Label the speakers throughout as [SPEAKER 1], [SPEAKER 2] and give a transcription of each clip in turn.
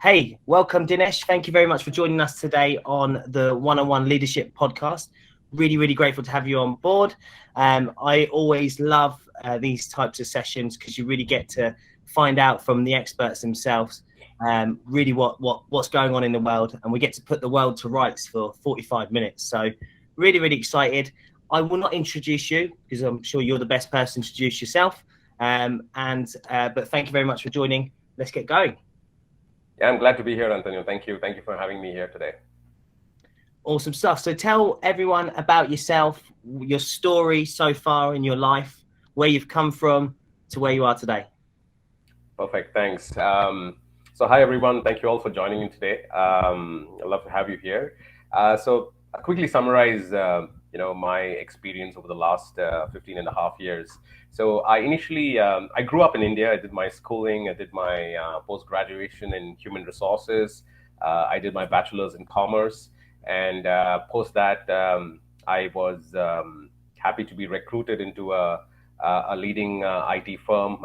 [SPEAKER 1] Hey, welcome, Dinesh. Thank you very much for joining us today on the One-on-One Leadership Podcast. Really grateful to have you on board. I always love these types of sessions because you really get to find out from the experts themselves really what's going on in the world, and we get to put the world to rights for 45 minutes. So really excited. I will not introduce you because I'm sure you're the best person to introduce yourself. But thank you very much for joining. Let's get going.
[SPEAKER 2] Yeah, I'm glad to be here, Antonio. Thank you for having me here today.
[SPEAKER 1] Awesome stuff. So tell everyone about yourself, your story so far in your life, where you've come from to where you are today.
[SPEAKER 2] Perfect. Thanks. So hi, everyone. Thank you all for joining me today. I'd love to have you here. So I'll quickly summarize, my experience over the last 15 and a half years. So I initially, I grew up in India. I did my schooling. I did my post-graduation in human resources. I did my bachelor's in commerce. And post that, I was happy to be recruited into a leading IT firm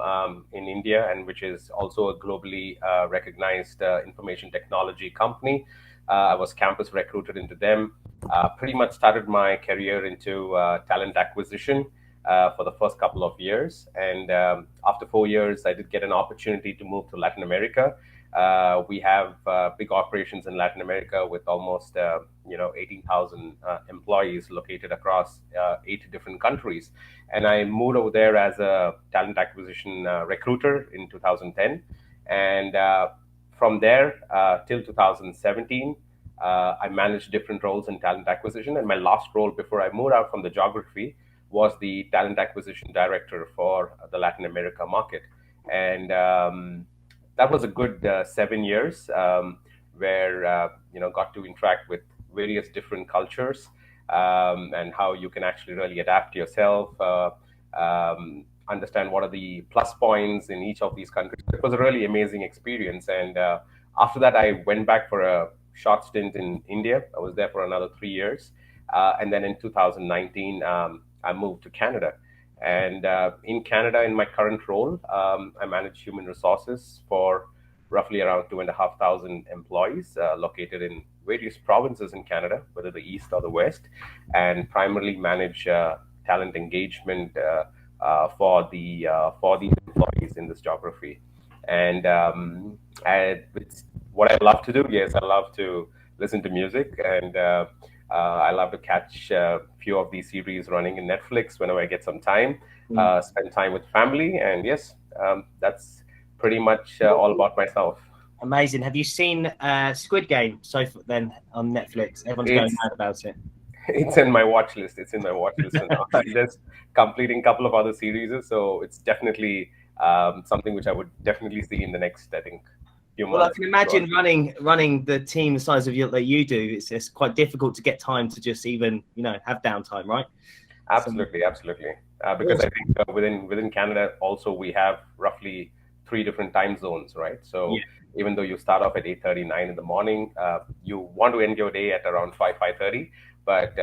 [SPEAKER 2] in India, and which is also a globally recognized information technology company. I was campus recruited into them. Pretty much started my career into talent acquisition for the first couple of years. And after 4 years, I did get an opportunity to move to Latin America. We have big operations in Latin America with almost 18,000 employees located across 8 different countries. And I moved over there as a talent acquisition recruiter in 2010. And from there till 2017, I managed different roles in talent acquisition. And my last role before I moved out from the geography was the talent acquisition director for the Latin America market. And that was a good 7 years where got to interact with various different cultures and how you can actually really adapt yourself, understand what are the plus points in each of these countries. It was a really amazing experience. And after that, I went back for a short stint in India. I was there for another 3 years. And then in 2019, I moved to Canada. And in Canada, in my current role, I manage human resources for roughly around 2,500 employees located in various provinces in Canada, whether the East or the West, and primarily manage talent engagement for the employees in this geography. And it's what I love to do. Yes, I love to listen to music, and I love to catch a few of these series running in Netflix whenever I get some time, spend time with family. And yes, that's pretty much all about myself.
[SPEAKER 1] Amazing. Have you seen Squid Game then on Netflix? Everyone's going mad about it.
[SPEAKER 2] It's in my watch list. It's in my watch list. I'm just completing a couple of other series. So it's definitely something which I would definitely see in the next, I think, few months.
[SPEAKER 1] Well, I can imagine running the team the size of that you do. It's quite difficult to get time to just even have downtime, right?
[SPEAKER 2] Absolutely. Because I think within Canada also we have roughly 3 different time zones, right? So even though you start off at 8:39 in the morning, you want to end your day at around 5:30. But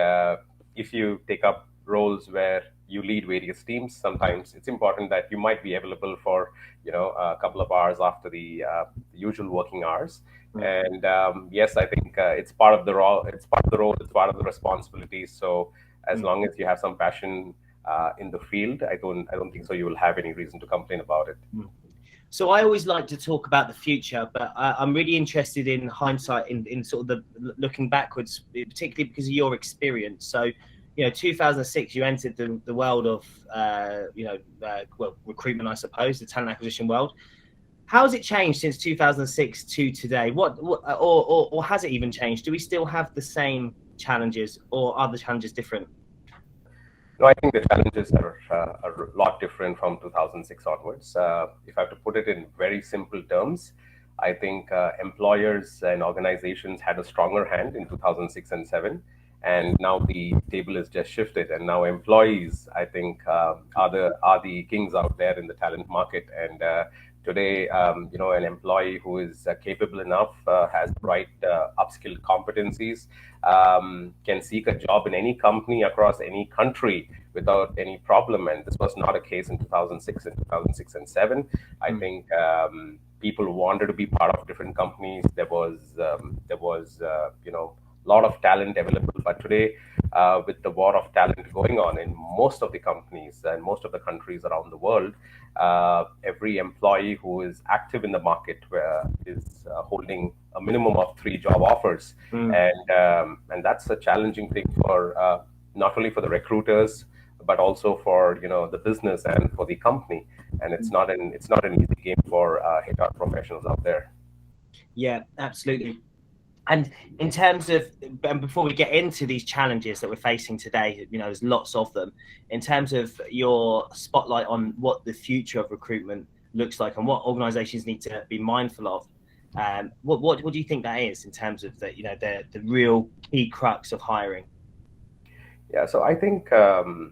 [SPEAKER 2] if you take up roles where you lead various teams, sometimes it's important that you might be available for a couple of hours after the usual working hours. And yes, I think it's part of the role. It's part of the role. It's part of the responsibilities. So as long as you have some passion in the field, I don't think so you will have any reason to complain about it.
[SPEAKER 1] So I always like to talk about the future, but I'm really interested in hindsight, in sort of the looking backwards, particularly because of your experience. So, 2006, you entered the world of, recruitment, I suppose, the talent acquisition world. How has it changed since 2006 to today? Or has it even changed? Do we still have the same challenges, or are the challenges different?
[SPEAKER 2] No, I think the challenges are a lot different from 2006 onwards. If I have to put it in very simple terms, I think employers and organizations had a stronger hand in 2006 and 7, and now the table is just shifted. And now employees, I think, are the kings out there in the talent market. And today, an employee who is capable enough, has the right upskilled competencies, can seek a job in any company across any country without any problem. And this was not a case in 2006 and 7. I think people wanted to be part of different companies. There was a lot of talent available. But today, with the war of talent going on in most of the companies and most of the countries around the world, every employee who is active in the market is holding a minimum of 3 job offers, and that's a challenging thing for not only for the recruiters but also for the business and for the company. And it's not an easy game for HR professionals out there.
[SPEAKER 1] Yeah, absolutely. And in terms of, and before we get into these challenges that we're facing today, there's lots of them. In terms of your spotlight on what the future of recruitment looks like and what organisations need to be mindful of, what do you think that is in terms of the real key crux of hiring?
[SPEAKER 2] Yeah, so I think the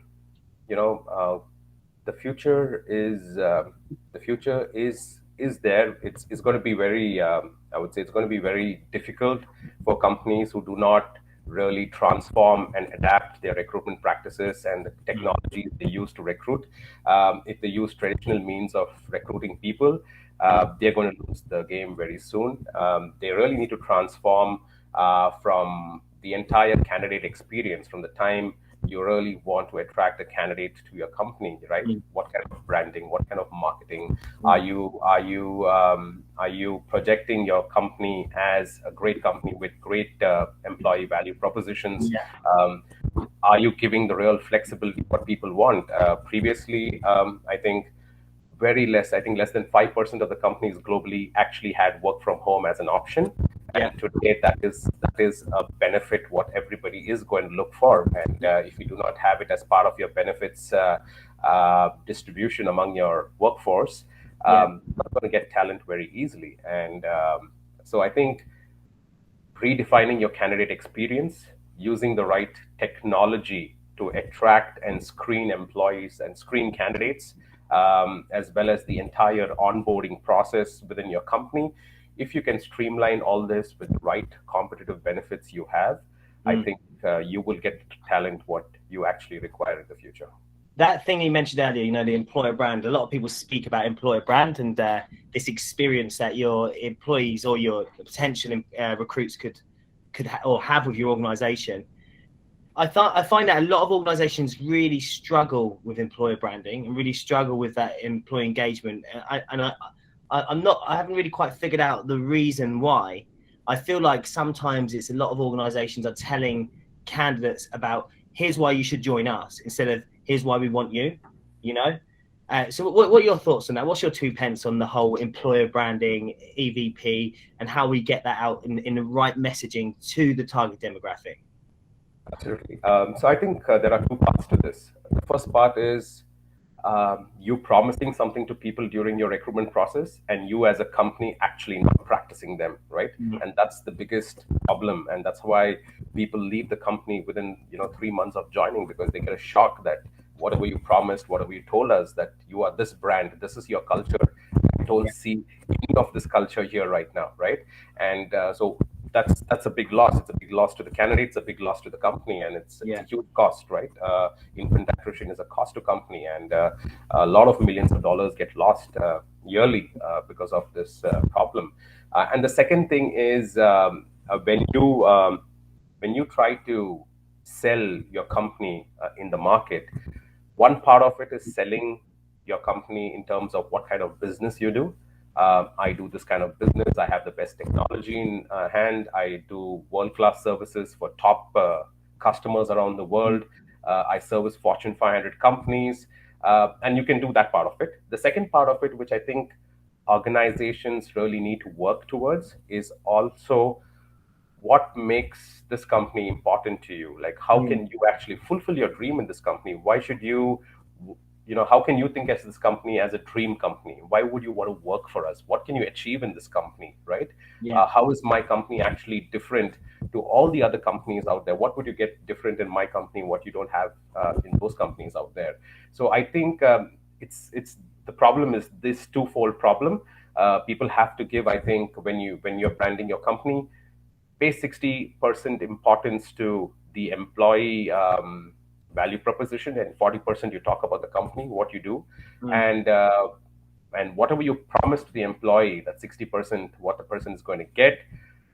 [SPEAKER 2] future is there. It's going to be very I would say it's going to be very difficult for companies who do not really transform and adapt their recruitment practices and the technologies they use to recruit. If they use traditional means of recruiting people, they're going to lose the game very soon. They really need to transform from the entire candidate experience, from the time you really want to attract a candidate to your company, right? What kind of branding, what kind of marketing are you projecting your company as a great company with great employee value propositions? Are you giving the real flexibility what people want? Previously, I think less than 5% of the companies globally actually had work from home as an option. And today, that is a benefit what everybody is going to look for. And if you do not have it as part of your benefits distribution among your workforce, you're not going to get talent very easily. And so I think redefining your candidate experience, using the right technology to attract and screen employees and screen candidates, as well as the entire onboarding process within your company. If you can streamline all this with the right competitive benefits you have, I think you will get talent what you actually require in the future.
[SPEAKER 1] That thing you mentioned earlier, the employer brand, a lot of people speak about employer brand and this experience that your employees or your potential recruits could have with your organization. I find that a lot of organizations really struggle with employer branding and really struggle with that employee engagement. I haven't really quite figured out the reason why. I feel like sometimes it's a lot of organizations are telling candidates about here's why you should join us instead of here's why we want you, So what are your thoughts on that? What's your 2 pence on the whole employer branding, EVP, and how we get that out in the right messaging to the target demographic?
[SPEAKER 2] Absolutely. So I think there are 2 parts to this. The first part is you promising something to people during your recruitment process and you as a company actually not practicing them, right? And that's the biggest problem. And that's why people leave the company within 3 months of joining, because they get a shock that whatever you promised, whatever you told us that you are this brand, this is your culture, I don't see any of this culture here right now, right? And so that's a big loss. It's a big loss to the candidates, a big loss to the company, and it's a huge cost, right? Infant attrition is a cost to company, and a lot of millions of dollars get lost yearly because of this problem. And the second thing is when you try to sell your company in the market, one part of it is selling your company in terms of what kind of business you do. I do this kind of business. I have the best technology in hand. I do world-class services for top customers around the world. I service Fortune 500 companies, and you can do that part of it. The second part of it, which I think organizations really need to work towards, is also what makes this company important to you. Like, how can you actually fulfill your dream in this company? Why should you how can you think as this company as a dream company? Why would you want to work for us? What can you achieve in this company, right? How is my company actually different to all the other companies out there? What would you get different in my company, what you don't have in those companies out there? So I think it's the problem is this twofold problem. People have to give, I think, when you're branding your company, pay 60% importance to the employee value proposition, and 40% you talk about the company, what you do. And and whatever you promise to the employee, that 60%, what the person is going to get,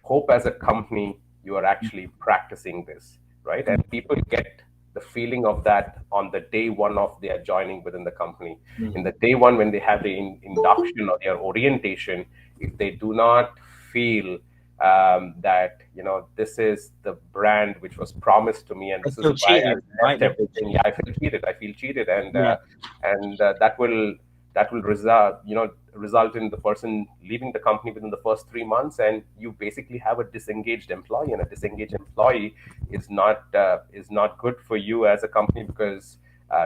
[SPEAKER 2] hope as a company you are actually practicing this, right? And people get the feeling of that on the day one of their joining within the company. In the day one, when they have the induction or their orientation, if they do not feel that this is the brand which was promised to me, and this is why I left everything. Yeah, I feel cheated. I feel cheated, and that will result in the person leaving the company within the first 3 months, and you basically have a disengaged employee, and a disengaged employee is not good for you as a company, because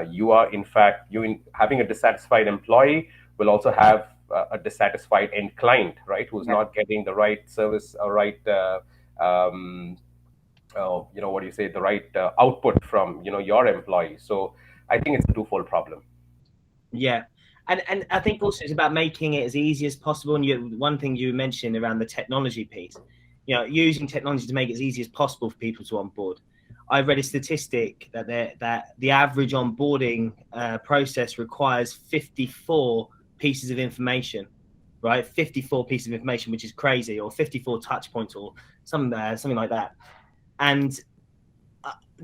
[SPEAKER 2] you are in fact having a dissatisfied employee will also have a dissatisfied end client, right, who's not getting the right service or right what do you say, the right output from your employee. So I think it's a twofold problem.
[SPEAKER 1] Yeah. And I think also it's about making it as easy as possible. And one thing you mentioned around the technology piece, using technology to make it as easy as possible for people to onboard. I read a statistic that the average onboarding process requires 54 pieces of information, right? 54 pieces of information, which is crazy, or 54 touch points, or something like that. And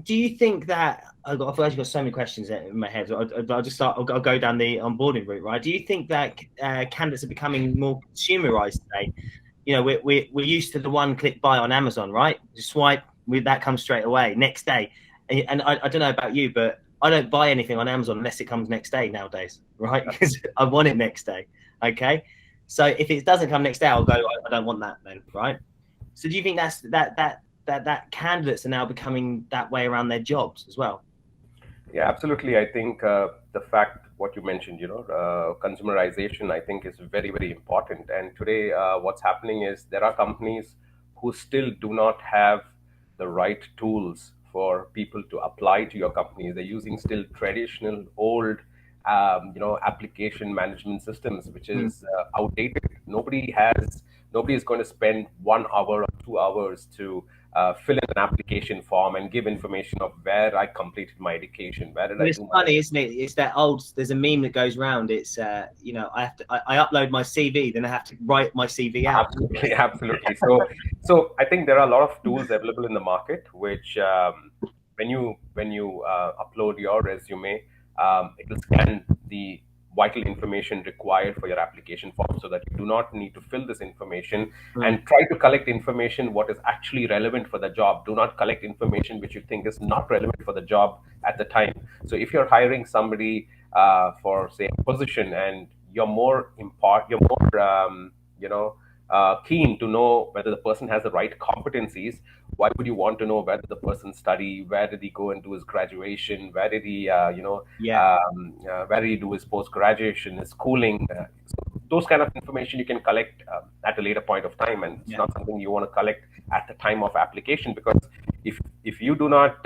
[SPEAKER 1] do you think that I've actually got so many questions in my head? I'll just start. I'll go down the onboarding route, right? Do you think that candidates are becoming more consumerized today? We're used to the one-click buy on Amazon, right? Just swipe, that comes straight away next day. And I don't know about you, but I don't buy anything on Amazon unless it comes next day nowadays, right? Because I want it next day. Okay, so if it doesn't come next day, I'll go. I don't want that then, right? So do you think that candidates are now becoming that way around their jobs as well?
[SPEAKER 2] Yeah, absolutely. I think the fact what you mentioned, consumerization, I think is very, very important. And today, what's happening is there are companies who still do not have the right tools for people to apply to your company. They're using still traditional, old, application management systems, which is outdated. Nobody is going to spend 1 hour or 2 hours to fill in an application form and give information of where I completed my education, where did I do.
[SPEAKER 1] It's funny, isn't it? It's that old. There's a meme that goes around. It's I upload my CV, then I have to write my CV out.
[SPEAKER 2] Absolutely, absolutely. So I think there are a lot of tools available in the market, which when you upload your resume, it will scan the vital information required for your application form, so that you do not need to fill this information and try to collect information what is actually relevant for the job. Do not collect information which you think is not relevant for the job at the time. So if you're hiring somebody for, say, a position, and you're more keen to know whether the person has the right competencies, why would you want to know whether the person study, where did he go and do his graduation, where did he where did he do his post graduation, his schooling? So those kind of information you can collect at a later point of time, and it's not something you want to collect at the time of application, because if you're not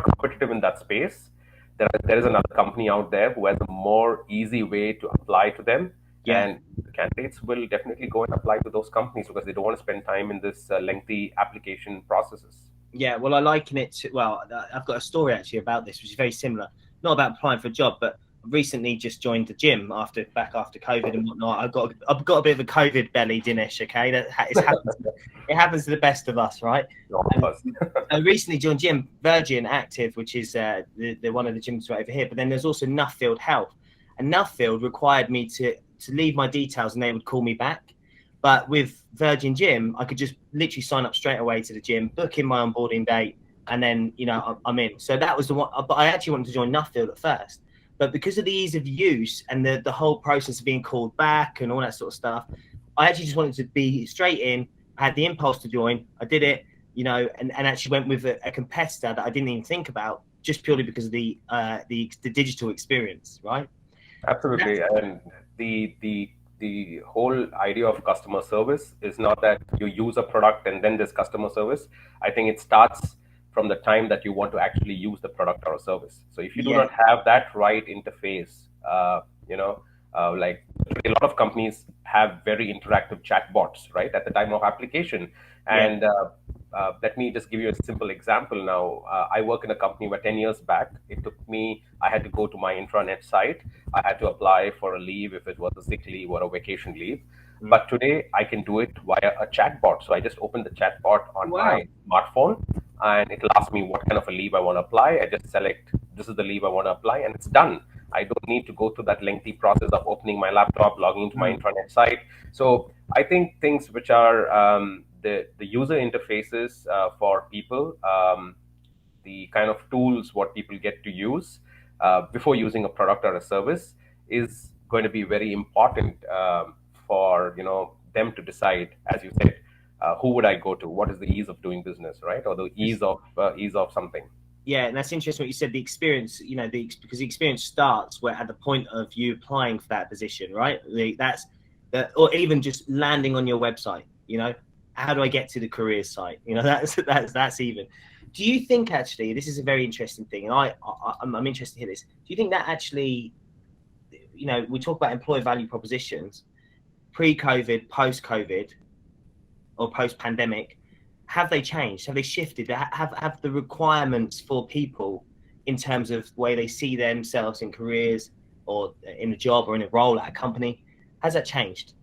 [SPEAKER 2] competitive in that space, there is another company out there who has a more easy way to apply to them. And candidates will definitely go and apply to those companies because they don't want to spend time in this lengthy application processes.
[SPEAKER 1] Yeah, well, I liken it to, I've got a story actually about this, which is very similar. Not about applying for a job, but recently just joined the gym after COVID and whatnot. I've got a bit of a COVID belly, Dinesh. Okay, it happens to the best of us, right? I recently joined gym Virgin Active, which is the one of the gyms right over here. But then there's also Nuffield Health, and Nuffield required me to leave my details, and they would call me back. But with Virgin Gym, I could just literally sign up straight away to the gym, book in my onboarding date, and then I'm in. So that was the one. But I actually wanted to join Nuffield at first. But because of the ease of use and the whole process of being called back and all that sort of stuff, I actually just wanted to be straight in. I had the impulse to join. I did it, and actually went with a competitor that I didn't even think about, just purely because of the digital experience, right?
[SPEAKER 2] Absolutely. And the whole idea of customer service is not that you use a product and then there's customer service. I think it starts from the time that you want to actually use the product or a service. So if you do not have that right interface, like a lot of companies have very interactive chatbots, right, at the time of application. And let me just give you a simple example now. I work in a company where 10 years back, I had to go to my intranet site. I had to apply for a leave if it was a sick leave or a vacation leave. But today I can do it via a chatbot. So I just open the chatbot on my smartphone, and it'll ask me what kind of a leave I want to apply. I just select this is the leave I want to apply, and it's done. I don't need to go through that lengthy process of opening my laptop, logging into my intranet site. So I think things which are the user interfaces for people, the kind of tools what people get to use before using a product or a service is going to be very important for them to decide, as you said, who would I go to? What is the ease of doing business, right? Or the ease of something.
[SPEAKER 1] Yeah, and that's interesting what you said. The experience, because the experience starts where at the point of you applying for that position, right? Or even just landing on your website. How do I get to the careers site? That's even. Do you think actually this is a very interesting thing, and I'm interested to hear this. Do you think that actually, we talk about employer value propositions, pre-COVID, post-COVID, or post-pandemic? Have they changed? Have they shifted? Have the requirements for people in terms of the way they see themselves in careers or in a job or in a role at a company, has that changed?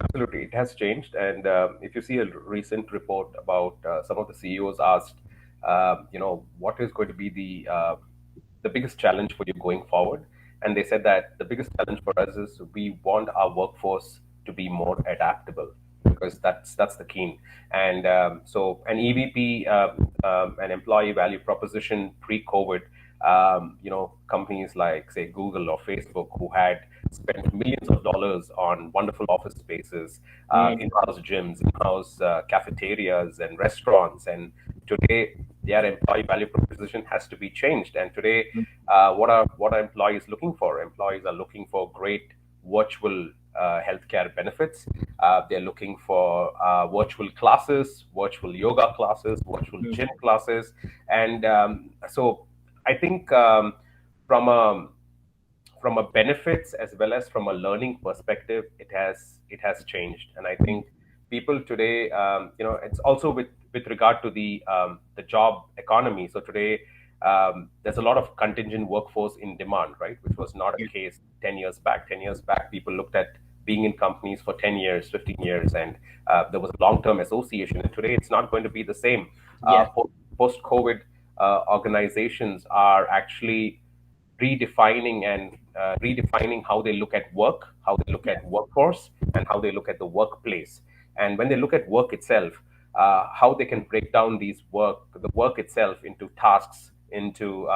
[SPEAKER 2] Absolutely, it has changed. And if you see a recent report about some of the CEOs asked, what is going to be the biggest challenge for you going forward? And they said that the biggest challenge for us is we want our workforce to be more adaptable, because that's the key. And so an EVP, an employee value proposition pre-COVID, companies like, say, Google or Facebook, who had spent millions of dollars on wonderful office spaces, in-house gyms, in-house cafeterias and restaurants. And today, their employee value proposition has to be changed. And today, what are employees looking for? Employees are looking for great virtual healthcare benefits. They're looking for virtual classes, virtual yoga classes, virtual gym classes. And so I think from a benefits as well as from a learning perspective, it has changed. And I think people today, it's also with regard to the job economy. So today, there's a lot of contingent workforce in demand, right? Which was not a case 10 years back. 10 years back, people looked at being in companies for 10 years, 15 years, and there was a long-term association. And today, it's not going to be the same. Post-COVID, organizations are actually redefining how they look at work, how they look at workforce, and how they look at the workplace. And when they look at work itself, how they can break down the work itself into tasks, into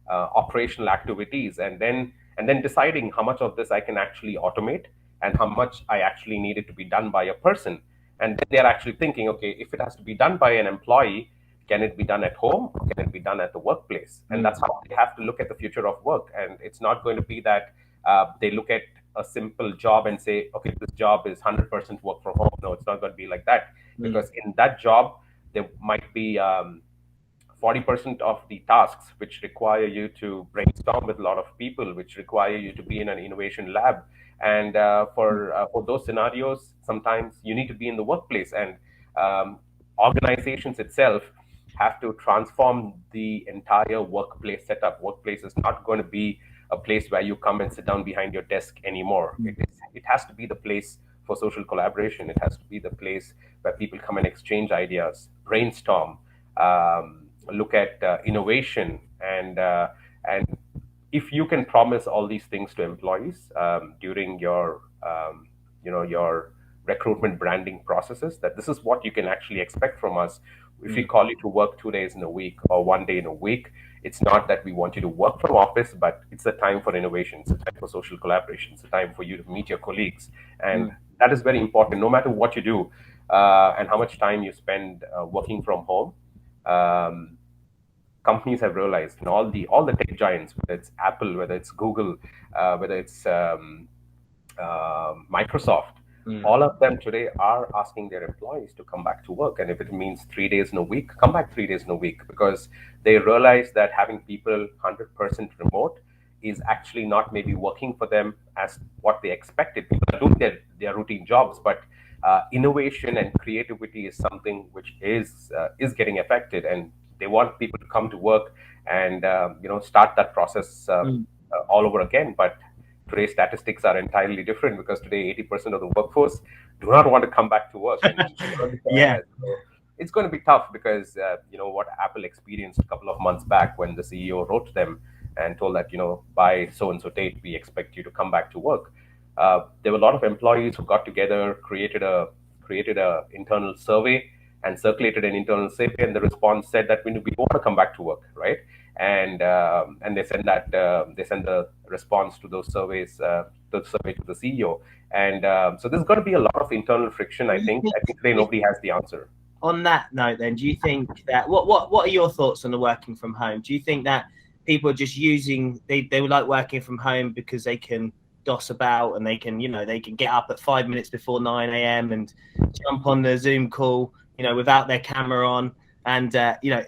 [SPEAKER 2] operational activities, and then deciding how much of this I can actually automate and how much I actually need it to be done by a person. And then they're actually thinking, okay, if it has to be done by an employee, can it be done at home or can it be done at the workplace? And that's how they have to look at the future of work. And it's not going to be that they look at a simple job and say, okay, this job is 100% work from home. No, it's not going to be like that. Because in that job, there might be 40% of the tasks which require you to brainstorm with a lot of people, which require you to be in an innovation lab. And for those scenarios, sometimes you need to be in the workplace. And organizations itself have to transform the entire workplace setup. Workplace is not going to be a place where you come and sit down behind your desk anymore. It has to be the place for social collaboration. It has to be the place where people come and exchange ideas, brainstorm, look at innovation, and if you can promise all these things to employees during your your recruitment branding processes, that this is what you can actually expect from us. If we call you to work 2 days in a week or 1 day in a week, it's not that we want you to work from office, but it's a time for innovation, it's a time for social collaboration, it's a time for you to meet your colleagues. And that is very important, no matter what you do and how much time you spend working from home. Companies have realized, all the tech giants, whether it's Apple, whether it's Google, whether it's Microsoft, all of them today are asking their employees to come back to work. And if it means 3 days in a week, come back 3 days in a week, because they realize that having people 100% remote is actually not maybe working for them as what they expected. People are doing their routine jobs, but innovation and creativity is something which is getting affected, and they want people to come to work and start that process all over again. But today's statistics are entirely different, because today 80% of the workforce do not want to come back to work, and
[SPEAKER 1] Yeah.
[SPEAKER 2] so it's going to be tough, because what Apple experienced a couple of months back, when the CEO wrote to them and told that, by so and so date we expect you to come back to work. There were a lot of employees who got together, created a internal survey and circulated an internal survey, and the response said that we want to come back to work, right? And they send the response to those surveys, the survey to the CEO, and so there's going to be a lot of internal friction. I think today nobody has the answer.
[SPEAKER 1] On that note, then, do you think that what are your thoughts on the working from home? Do you think that people are just using they would like working from home because they can doss about, and they can get up at 5 minutes before 9 a.m. and jump on the Zoom call, without their camera on? And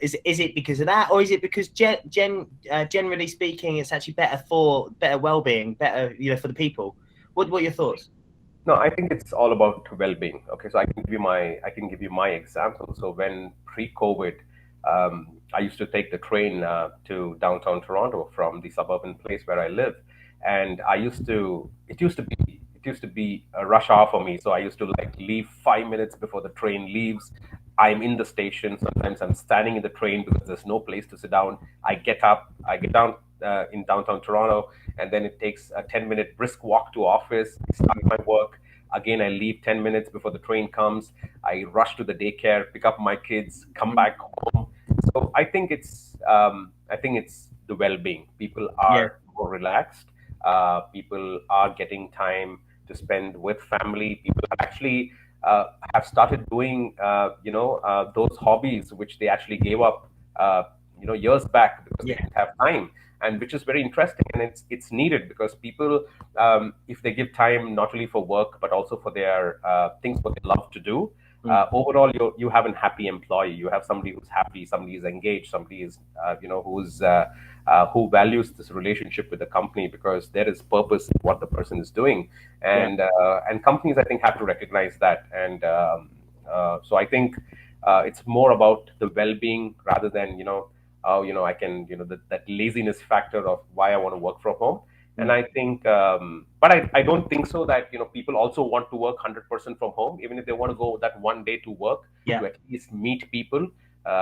[SPEAKER 1] is it because of that, or is it because generally speaking, it's actually better well-being, better for the people? What are your thoughts?
[SPEAKER 2] No, I think it's all about well-being. Okay, so I can give you my example. So when pre-COVID, I used to take the train to downtown Toronto from the suburban place where I live, and it used to be a rush hour for me. So I used to leave 5 minutes before the train leaves. I'm in the station. Sometimes I'm standing in the train because there's no place to sit down. I get down in downtown Toronto, and then it takes a 10-minute brisk walk to office, start my work. Again, I leave 10 minutes before the train comes. I rush to the daycare, pick up my kids, come back home. So I think it's the well-being. People are more relaxed. People are getting time to spend with family. People actually have started doing those hobbies which they actually gave up years back, because they didn't have time, and which is very interesting, and it's needed, because people, if they give time not only for work but also for their things what they love to do, overall you have a happy employee. You have somebody who's happy, somebody is engaged, somebody is who values this relationship with the company, because there is purpose in what the person is doing, and companies, I think, have to recognize that. And so I think it's more about the well-being, rather than I can that laziness factor of why I want to work from home. And I think, but I don't think so that people also want to work 100% from home. Even if they want to go that one day to work to at least meet people,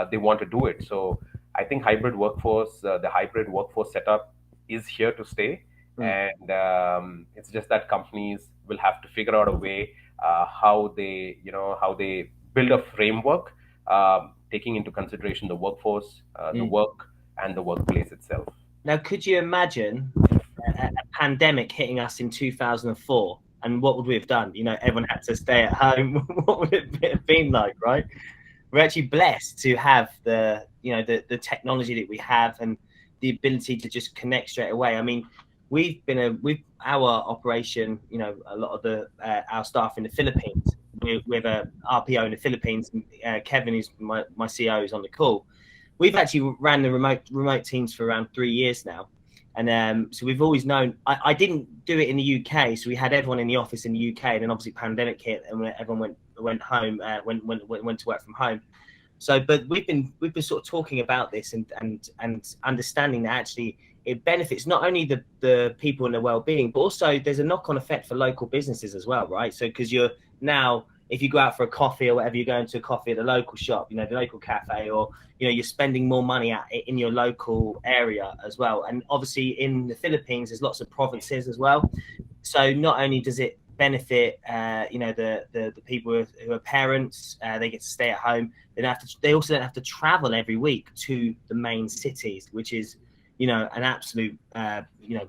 [SPEAKER 2] they want to do it. So I think the hybrid workforce setup is here to stay, and it's just that companies will have to figure out a way how they build a framework, taking into consideration the workforce, the work, and the workplace itself.
[SPEAKER 1] Now, could you imagine a pandemic hitting us in 2004, and what would we have done? Everyone had to stay at home. What would it have been like, right? We're actually blessed to have the technology that we have, and the ability to just connect straight away. I mean, with our operation, a lot of our staff in the Philippines. We have a RPO in the Philippines. Kevin, who's my CEO, is on the call. We've actually ran the remote teams for around 3 years now, and so we've always known. I didn't do it in the UK, so we had everyone in the office in the UK, and then obviously pandemic hit, and everyone went home, went to work from home. So, but we've been sort of talking about this and understanding that actually it benefits not only the people and their well-being, but also there's a knock-on effect for local businesses as well, right? So because you're now, if you go out for a coffee or whatever, you're going to a coffee at the local shop, the local cafe, or you're spending more money in your local area as well. And obviously in the Philippines, there's lots of provinces as well. So not only does it benefit the people who are parents, they get to stay at home. They also don't have to travel every week to the main cities, which is an absolute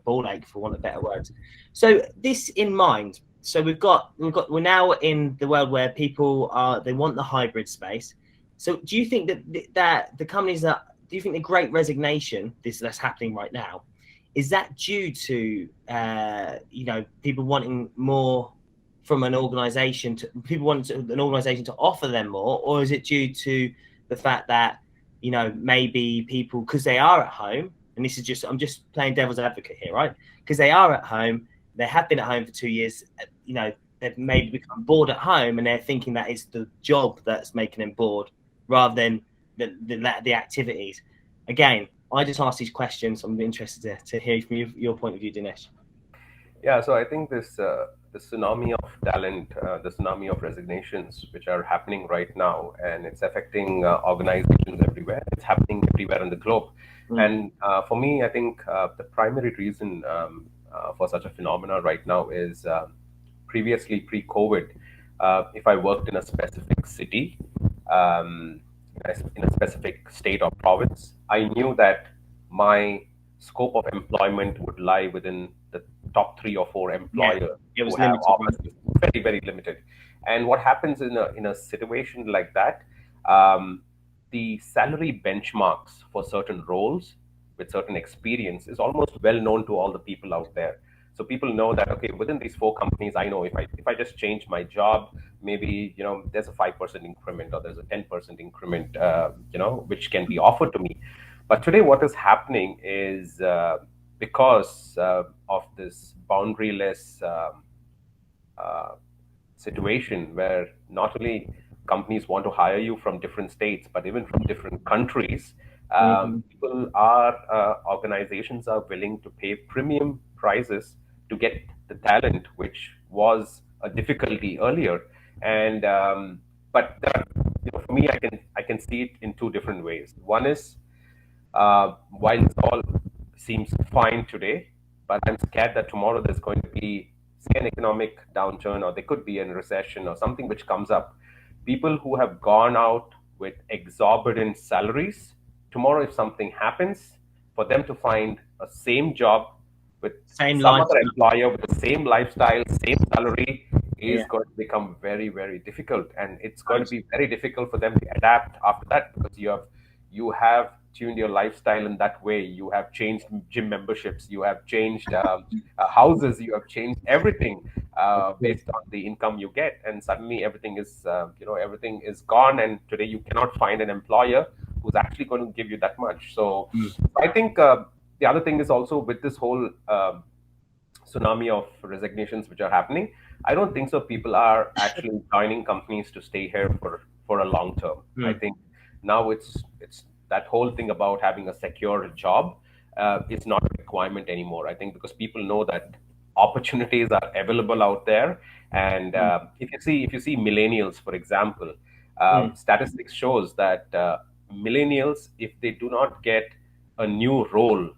[SPEAKER 1] ball ache, for want of better words. So this in mind, so we're now in the world where people they want the hybrid space. So do you think that the companies do you think the Great Resignation, that's happening right now, is that due to people wanting more from an organization, people wanting an organization to offer them more, or is it due to the fact that maybe people, because they are at home, and this is just, I'm just playing devil's advocate here, right? Because they are at home, they have been at home for 2 years, they've maybe become bored at home, and they're thinking that it's the job that's making them bored rather than the activities. Again, I just ask these questions. I'm interested to hear from your point of view, Dinesh.
[SPEAKER 2] Yeah, so I think this the tsunami of talent, the tsunami of resignations, which are happening right now, and it's affecting organizations everywhere. It's happening everywhere in the globe. And for me, I think the primary reason for such a phenomena right now is previously pre-COVID, if I worked in a specific city, um, in a specific state or province, I knew that my scope of employment would lie within the top 3 or 4 employers
[SPEAKER 1] it was
[SPEAKER 2] who have
[SPEAKER 1] limited,
[SPEAKER 2] offices, very, very limited. And what happens in a situation like that, the salary benchmarks for certain roles with certain experience is almost well known to all the people out there. So people know that, okay, within these 4 companies, I know if I just change my job, maybe there's a 5% increment or there's a 10% increment, which can be offered to me. But today, what is happening is because of this boundaryless situation where not only companies want to hire you from different states, but even from different countries, organizations are willing to pay premium prices to get the talent, which was a difficulty earlier. And but for me, I can see it in 2 different ways. One is while it all seems fine today, but I'm scared that tomorrow there's going to be, say, an economic downturn, or there could be a recession or something which comes up. People who have gone out with exorbitant salaries, tomorrow if something happens, for them to find a same job with some other employer with the same lifestyle, same salary, is going to become very, very difficult. And it's going to be very difficult for them to adapt after that, because you have tuned your lifestyle in that way. You have changed gym memberships, you have changed houses, you have changed everything based on the income you get, and suddenly everything is everything is gone, and today you cannot find an employer who's actually going to give you that much. So I think the other thing is also with this whole tsunami of resignations which are happening, I don't think so people are actually joining companies to stay here for a long term. I think now it's that whole thing about having a secure job is not a requirement anymore. I think because people know that opportunities are available out there. And if you see millennials, for example, statistics shows that millennials, if they do not get a new role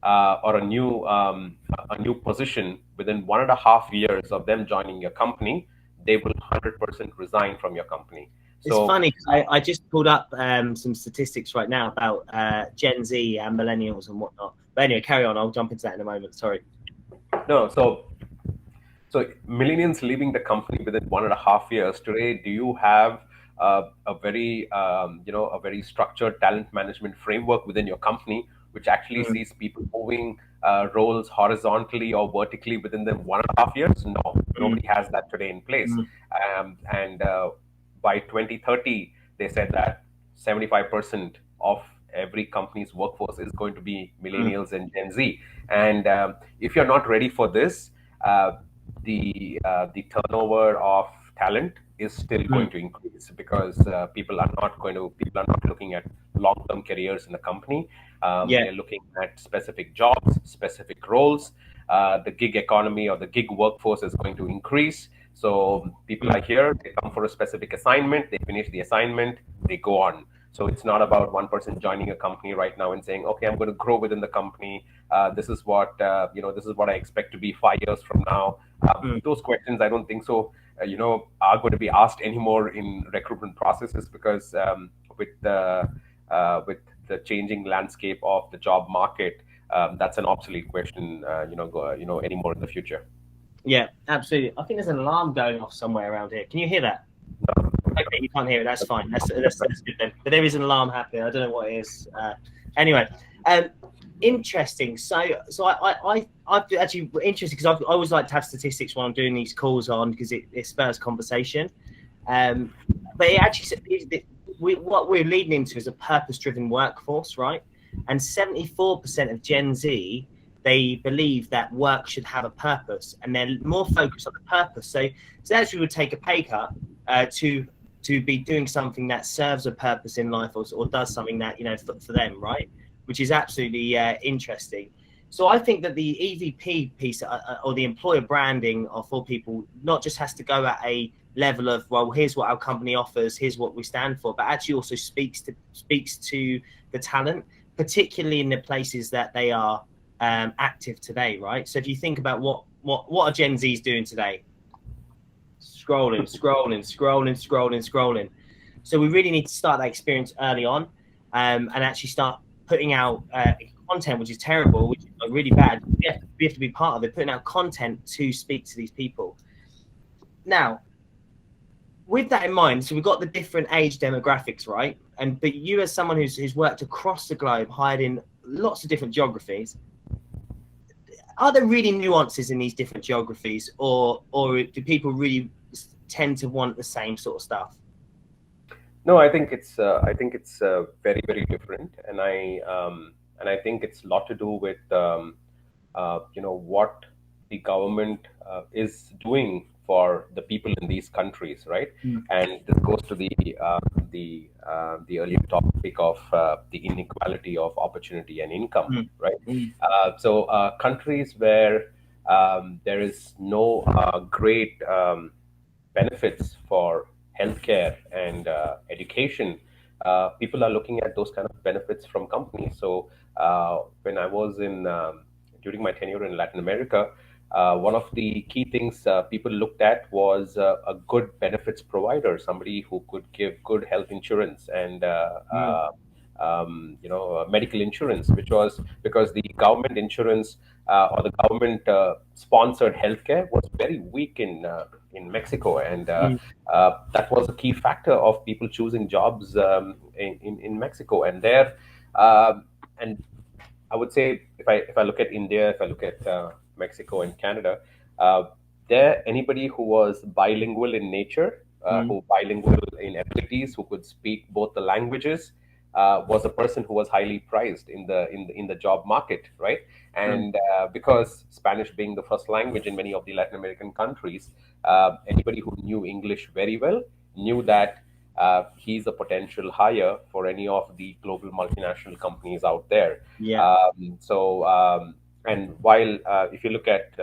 [SPEAKER 2] or a new position within 1.5 years of them joining your company, they will 100% resign from your company.
[SPEAKER 1] It's funny because I just pulled up some statistics right now about Gen Z and millennials and whatnot. But anyway, carry on. I'll jump into that in a moment. Sorry.
[SPEAKER 2] No, so millennials leaving the company within 1.5 years. Today, do you have a very a very structured talent management framework within your company, which actually sees people moving roles horizontally or vertically within the 1.5 years? No, nobody has that today in place. And by 2030, they said that 75% of every company's workforce is going to be millennials and Gen Z. And if you're not ready for this, the turnover of talent is still going to increase, because people are not looking at long-term careers in the company. They're looking at specific jobs, specific roles. The gig economy or the gig workforce is going to increase. So people are here, they come for a specific assignment, they finish the assignment, they go on. So it's not about one person joining a company right now and saying, okay, I'm going to grow within the company. This is what this is what I expect to be 5 years from now. Those questions, I don't think so, are going to be asked anymore in recruitment processes, because with the changing landscape of the job market, that's an obsolete question, anymore in the future.
[SPEAKER 1] Yeah, absolutely. I think there's an alarm going off somewhere around here. Can you hear that?
[SPEAKER 2] No.
[SPEAKER 1] Okay, you can't hear it. That's fine. That's good then. But there is an alarm happening. I don't know what it is. Anyway, interesting. So I've actually interested, because I always like to have statistics when I'm doing these calls on, because it spurs conversation. But it actually, what we're leading into is a purpose-driven workforce, right? And 74% of Gen Z they believe that work should have a purpose, and they're more focused on the purpose. So they actually would take a pay cut to be doing something that serves a purpose in life, or does something that, you know, for them, right? Which is absolutely interesting. So I think that the EVP piece, or the employer branding for people, not just has to go at a level of, well, here's what our company offers, here's what we stand for, but actually also speaks to the talent, particularly in the places that they are active today, right? So if you think about what are Gen Zs doing today? Scrolling. So we really need to start that experience early on, and actually start putting out content, which is terrible, which is really bad. We have to be part of it, putting out content to speak to these people. Now, with that in mind, so we've got the different age demographics, right? But you, as someone who's worked across the globe, hired in lots of different geographies, are there really nuances in these different geographies, or do people really tend to want the same sort of stuff?
[SPEAKER 2] No, I think it's very, very different, and I think it's a lot to do with what the government is doing for the people in these countries, right? And this goes to the earlier topic of the inequality of opportunity and income, right? So countries where there is no great benefits for healthcare and education, people are looking at those kind of benefits from companies. So when I was during my tenure in Latin America, one of the key things people looked at was a good benefits provider, somebody who could give good health insurance and medical insurance, which was because the government insurance or the government sponsored healthcare was very weak in Mexico, and that was a key factor of people choosing jobs in Mexico. And there, and I would say, if I look at India, if I look at Mexico and Canada, there anybody who was bilingual in nature, who bilingual in abilities, who could speak both the languages, was a person who was highly prized in the job market, right? And because Spanish being the first language in many of the Latin American countries, anybody who knew English very well knew that he's a potential hire for any of the global multinational companies out there. And while if you look at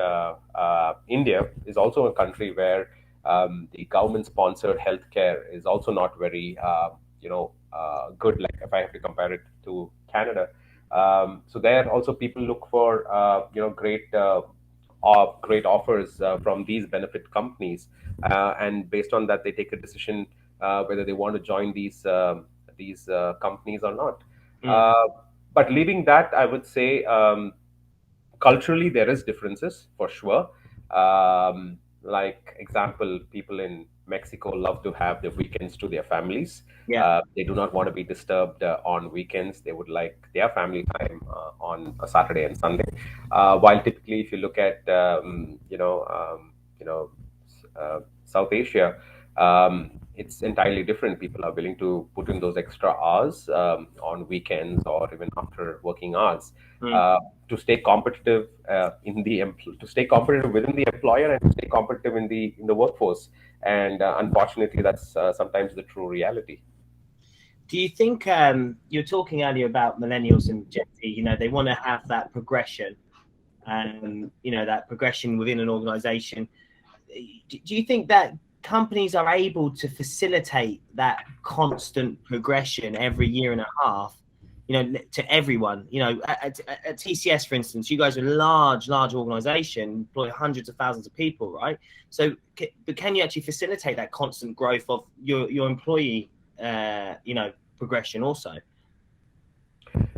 [SPEAKER 2] India, is also a country where the government-sponsored healthcare is also not very good. Like if I have to compare it to Canada, so there also people look for great offers from these benefit companies, and based on that they take a decision whether they want to join these companies or not. But leaving that, I would say culturally there is differences for sure. Like example, people in Mexico love to have their weekends to their families. They do not want to be disturbed on weekends. They would like their family time on a Saturday and Sunday. While typically, if you look at South Asia, it's entirely different. People are willing to put in those extra hours on weekends or even after working hours to stay competitive to stay competitive within the employer and to stay competitive in the workforce. And unfortunately, that's sometimes the true reality.
[SPEAKER 1] Do you think you were talking earlier about millennials and Gen Z? You know, they want to have that progression, that progression within an organization. Do you think that companies are able to facilitate that constant progression every year and a half, to everyone? At TCS, for instance, you guys are a large organization, employ hundreds of thousands of people, right? So, but can you actually facilitate that constant growth of your employee, progression also?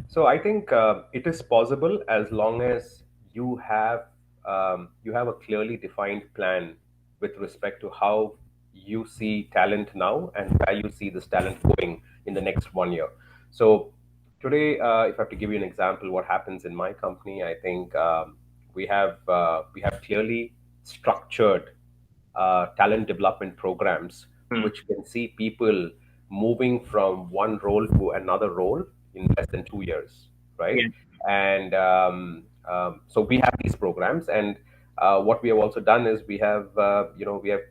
[SPEAKER 2] So I think it is possible as long as you have a clearly defined plan with respect to how you see talent now and where you see this talent going in the next 1 year. So today, if I have to give you an example, what happens in my company, I think we have clearly structured talent development programs, which can see people moving from one role to another role in less than 2 years, right? And So we have these programs, and what we have also done is we have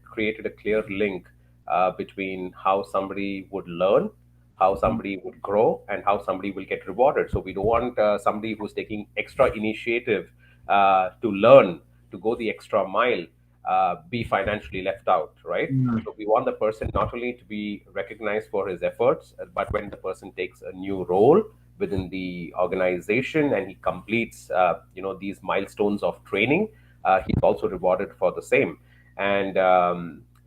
[SPEAKER 2] created a clear link between how somebody would learn, how somebody would grow, and how somebody will get rewarded. So we don't want somebody who's taking extra initiative to learn, to go the extra mile, be financially left out, right?
[SPEAKER 1] Mm.
[SPEAKER 2] So we want the person not only to be recognized for his efforts, but when the person takes a new role within the organization and he completes, these milestones of training, he's also rewarded for the same. And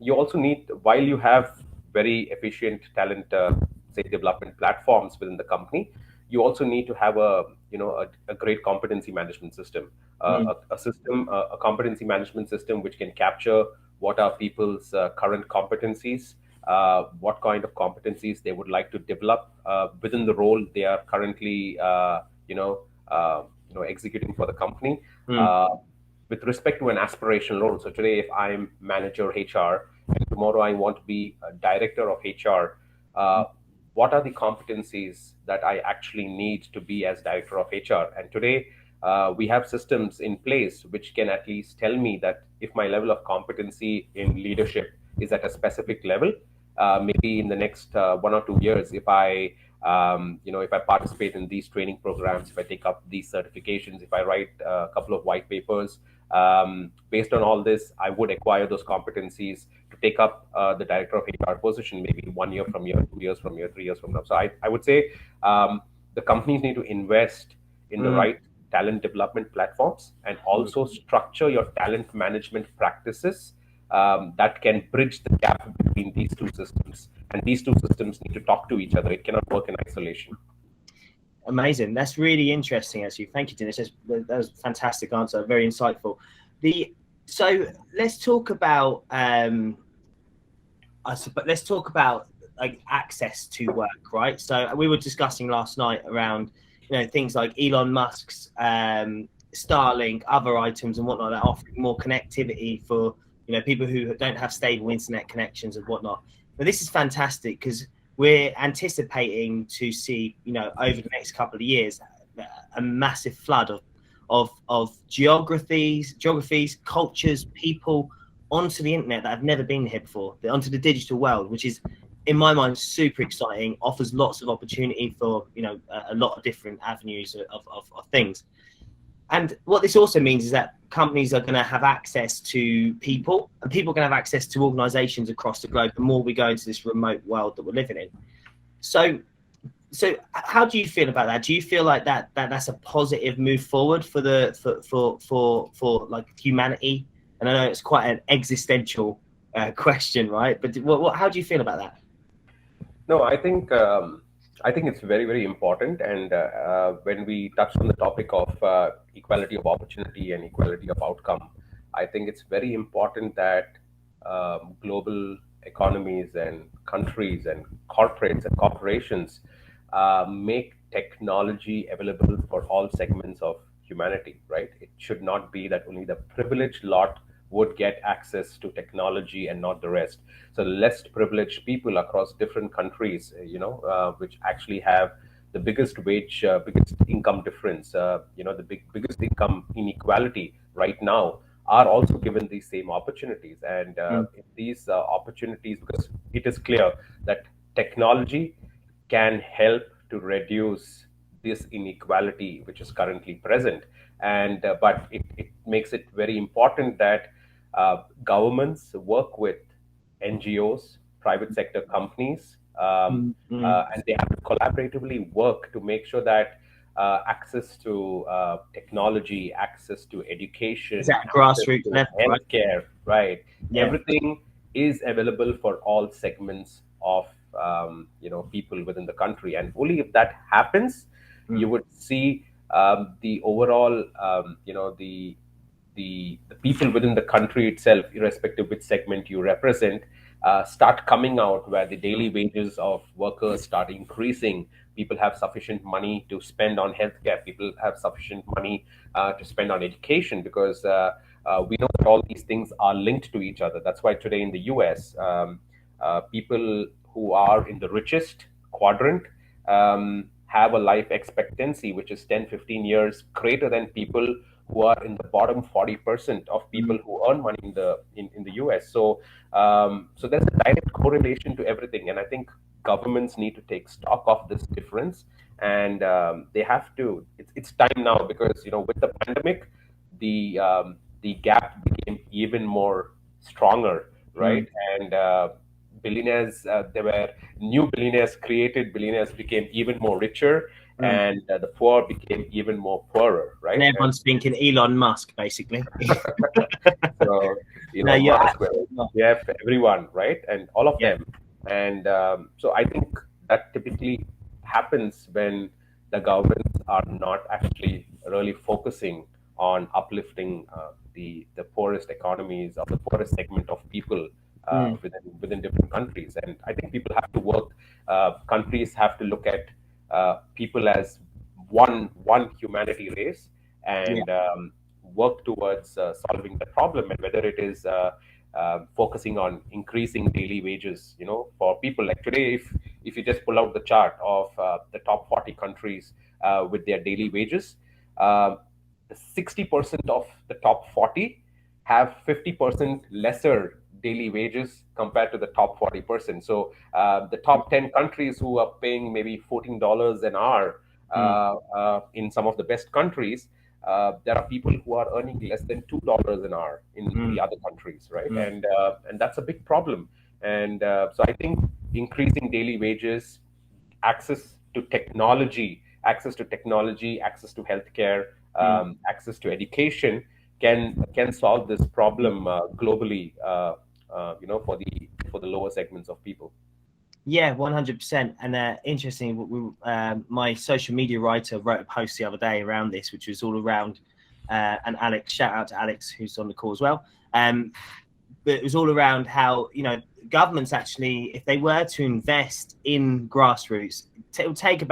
[SPEAKER 2] you also need, while you have very efficient talent, say development platforms within the company, you also need to have a great competency management system,
[SPEAKER 1] Mm.
[SPEAKER 2] a system, a competency management system which can capture what are people's current competencies, what kind of competencies they would like to develop within the role they are currently, executing for the company.
[SPEAKER 1] Mm.
[SPEAKER 2] Uh, with respect to an aspirational role, so today if I'm manager HR and tomorrow I want to be a director of HR, what are the competencies that I actually need to be as director of HR? And today we have systems in place which can at least tell me that if my level of competency in leadership is at a specific level, maybe in the next 1 or 2 years, if I participate in these training programs, if I take up these certifications, if I write a couple of white papers, based on all this, I would acquire those competencies to take up the director of HR position, maybe 1 year from here, 2 years from here, 3 years from now. So I would say the companies need to invest in the
[SPEAKER 1] Mm.
[SPEAKER 2] right talent development platforms and also structure your talent management practices that can bridge the gap between these two systems. And these two systems need to talk to each other. It cannot work in isolation.
[SPEAKER 1] Amazing. That's really interesting, actually. Thank you, Dinesh. That was a fantastic answer. Very insightful. So let's talk about let's talk about like access to work, right? So we were discussing last night around things like Elon Musk's Starlink, other items and whatnot that offer more connectivity for people who don't have stable internet connections and whatnot. But this is fantastic because we're anticipating to see over the next couple of years a massive flood of geographies, cultures, people onto the internet that have never been here before, onto the digital world, which is in my mind super exciting, offers lots of opportunity for a lot of different avenues of things. And what this also means is that companies are going to have access to people, and people are going to have access to organizations across the globe the more we go into this remote world that we're living in. So how do you feel about that? Do you feel like that's a positive move forward for like humanity? And I know it's quite an existential question, right? But how do you feel about that?
[SPEAKER 2] No, I think it's very, very important. And when we touch on the topic of equality of opportunity and equality of outcome, I think it's very important that global economies and countries and corporates and corporations make technology available for all segments of humanity, right? It should not be that only the privileged lot would get access to technology and not the rest. So less privileged people across different countries, which actually have the biggest biggest income difference, the biggest income inequality right now, are also given these same opportunities. And these opportunities, because it is clear that technology can help to reduce this inequality which is currently present. And but it makes it very important that governments work with NGOs, private sector companies, and they have to collaboratively work to make sure that access to technology, access to education,
[SPEAKER 1] Is that
[SPEAKER 2] access
[SPEAKER 1] grassroots
[SPEAKER 2] to
[SPEAKER 1] level, right?
[SPEAKER 2] healthcare, right?
[SPEAKER 1] Yeah.
[SPEAKER 2] Everything is available for all segments of people within the country, and only if that happens, you would see the overall, the people within the country itself, irrespective which segment you represent, start coming out where the daily wages of workers start increasing. People have sufficient money to spend on healthcare. People have sufficient money to spend on education, because we know that all these things are linked to each other. That's why today in the US, people who are in the richest quadrant have a life expectancy which is 10, 15 years greater than people who are in the bottom 40% of people who earn money in the US. So there's a direct correlation to everything, and I think governments need to take stock of this difference, and they have to. It's time now, because with the pandemic, the gap became even more stronger, right? And billionaires, there were new billionaires created, billionaires became even more richer, and the poor became even more poorer, right?
[SPEAKER 1] And everyone's thinking Elon Musk, basically.
[SPEAKER 2] So
[SPEAKER 1] No,
[SPEAKER 2] Musk, yeah, everyone, right? And all of them. And so I think that typically happens when the governments are not actually really focusing on uplifting the poorest economies or the poorest segment of people within different countries. And I think people have to work. Countries have to look at people as one humanity race, and work towards solving the problem. And whether it is focusing on increasing daily wages, for people. Like today, if you just pull out the chart of the top 40 countries with their daily wages, 60% of the top 40 have 50% lesser daily wages compared to the top 40%. So the top 10 countries who are paying maybe $14 an hour in some of the best countries, there are people who are earning less than $2 an hour in the other countries, right? And that's a big problem. And so I think increasing daily wages, access to technology, access to healthcare, access to education can solve this problem globally. For the lower segments of people.
[SPEAKER 1] Yeah, 100%. And interesting, my social media writer wrote a post the other day around this, which was all around, and Alex, shout out to Alex, who's on the call as well. But it was all around how, governments actually, if they were to invest in grassroots, it will take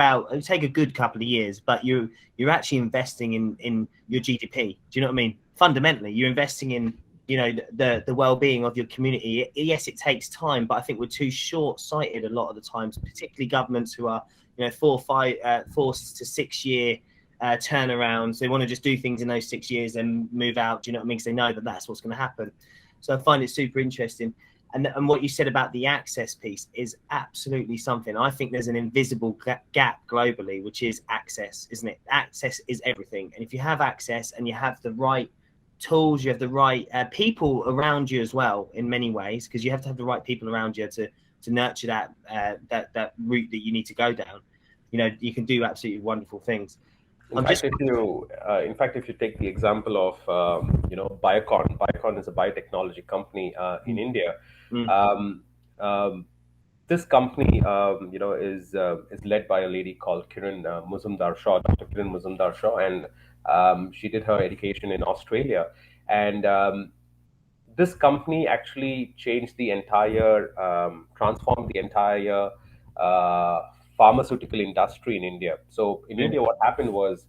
[SPEAKER 1] a good couple of years, but you're actually investing in your GDP. Do you know what I mean? Fundamentally, you're investing in the well-being of your community. Yes, it takes time, but I think we're too short-sighted a lot of the times, particularly governments who are 4 to 6 year turnarounds. They want to just do things in those 6 years and move out. Do you know what I mean? Because they know that that's what's going to happen. So I find it super interesting. And what you said about the access piece is absolutely something. I think there's an invisible gap globally, which is access, isn't it? Access is everything. And if you have access and you have the right tools, you have the right people around you as well, in many ways, because you have to have the right people around you to nurture that route that you need to go down. You can do absolutely wonderful things.
[SPEAKER 2] In fact, if you take the example of Biocon is a biotechnology company in India. This company is led by a lady called Kiran Mazumdar-Shaw, Dr. Kiran Mazumdar-Shaw, and she did her education in Australia. And this company actually changed the transformed the entire pharmaceutical industry in India. So in India, what happened was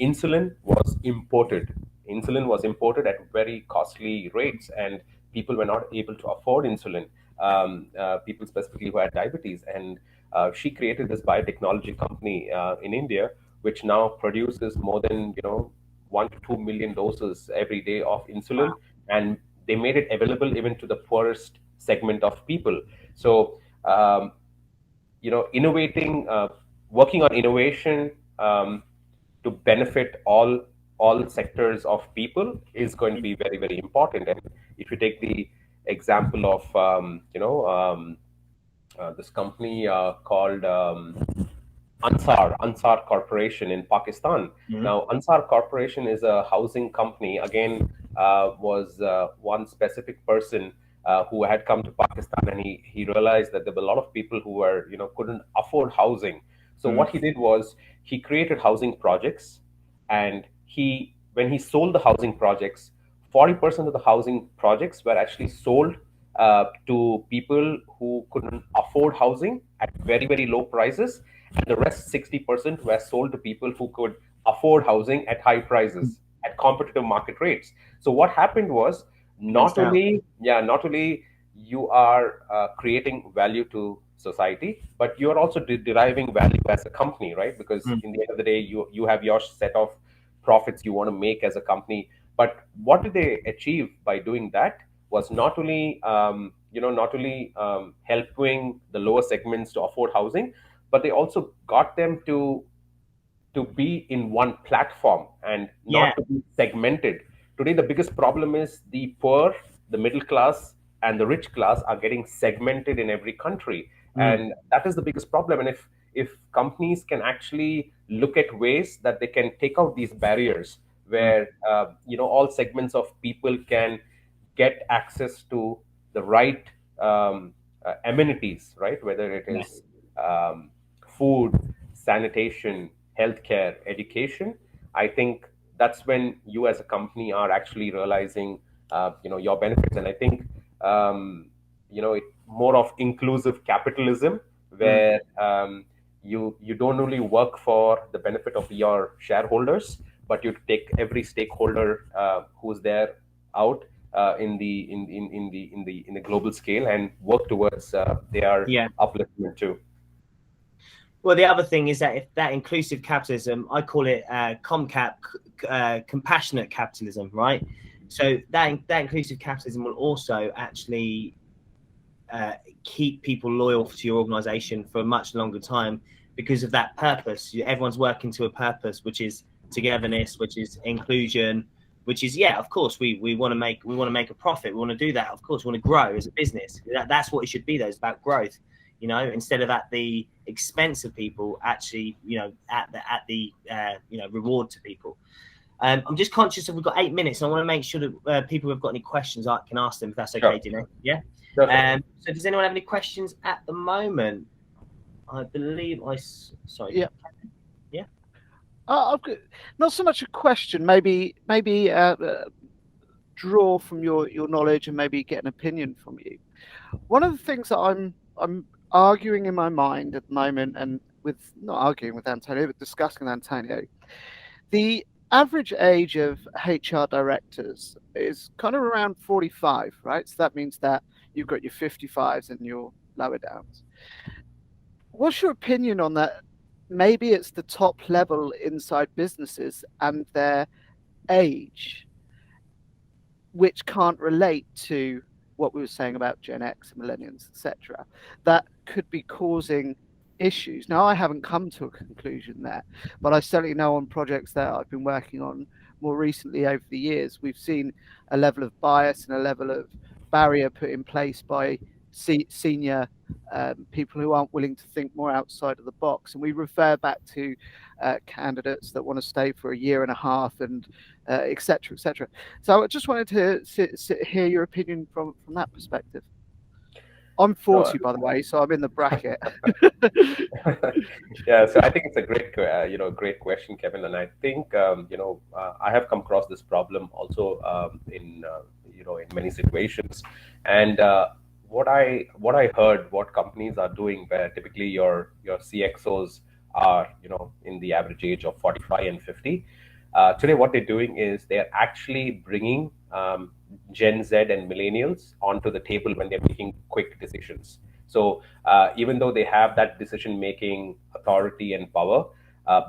[SPEAKER 2] insulin was imported. Insulin was imported at very costly rates, and people were not able to afford insulin. People specifically who had diabetes, and she created this biotechnology company in India, which now produces more than 1 to 2 million doses every day of insulin, and they made it available even to the poorest segment of people. So innovating, working on innovation to benefit all sectors of people is going to be very, very important. And if you take the example of this company called Ansar Corporation in Pakistan. Now, Ansar Corporation is a housing company. Again, was one specific person who had come to Pakistan, and he realized that there were a lot of people who were couldn't afford housing. So what he did was he created housing projects, and when he sold the housing projects, 40% of the housing projects were actually sold to people who couldn't afford housing at very, very low prices, and the rest 60% were sold to people who could afford housing at high prices, at competitive market rates. So what happened was not only you are creating value to society, but you're also deriving value as a company, right? Because in the end of the day, you have your set of profits you want to make as a company. But what did they achieve by doing that was not only helping the lower segments to afford housing, but they also got them to be in one platform and
[SPEAKER 1] Yeah.
[SPEAKER 2] not to be segmented. Today, the biggest problem is the poor, the middle class, and the rich class are getting segmented in every country, and that is the biggest problem. And if companies can actually look at ways that they can take out these barriers, where all segments of people can get access to the right amenities, right? Whether it
[SPEAKER 1] Yeah.
[SPEAKER 2] is food, sanitation, healthcare, education. I think that's when you as a company are actually realizing, your benefits. And I think, it more of inclusive capitalism, where you don't only work for the benefit of your shareholders, but you take every stakeholder who's there out in the global scale and work towards their
[SPEAKER 1] Yeah.
[SPEAKER 2] upliftment too.
[SPEAKER 1] Well, the other thing is that if that inclusive capitalism, I call it compassionate capitalism, right? So that inclusive capitalism will also actually keep people loyal to your organization for a much longer time because of that purpose. Everyone's working to a purpose, which is togetherness, which is inclusion, which is, of course, we want to make a profit. We want to do that. Of course, we want to grow as a business. That's what it should be, though. It's about growth, instead of at the expense of people, actually, at the reward to people. I'm just conscious that we've got 8 minutes. I want to make sure that people who've got any questions, I can ask them, if that's okay, Dinesh. Yeah.
[SPEAKER 2] Sure.
[SPEAKER 1] So does anyone have any questions at the moment? I believe sorry.
[SPEAKER 3] Yeah.
[SPEAKER 1] Yeah.
[SPEAKER 3] I've got not so much a question, maybe draw from your knowledge and maybe get an opinion from you. One of the things that I'm arguing in my mind at the moment, and not arguing with Antonio, but discussing with Antonio, the average age of HR directors is kind of around 45, right? So that means that you've got your 55s and your lower downs. What's your opinion on that? Maybe it's the top level inside businesses and their age, which can't relate to what we were saying about Gen X and millennials, etc., that could be causing issues. Now, I haven't come to a conclusion there, but I certainly know on projects that I've been working on more recently over the years, we've seen a level of bias and a level of barrier put in place by senior people who aren't willing to think more outside of the box. And we refer back to candidates that want to stay for a year and a half and et cetera, et cetera. So I just wanted to hear your opinion from that perspective. I'm 40, by the way, so I'm in the bracket.
[SPEAKER 2] Yeah, so I think it's a great question, Kevin. And I think, I have come across this problem also in many situations. And what I heard, what companies are doing, where typically your CXOs are, in the average age of 45 and 50. Today, what they're doing is they're actually bringing Gen Z and millennials onto the table when they're making quick decisions. So even though they have that decision-making authority and power,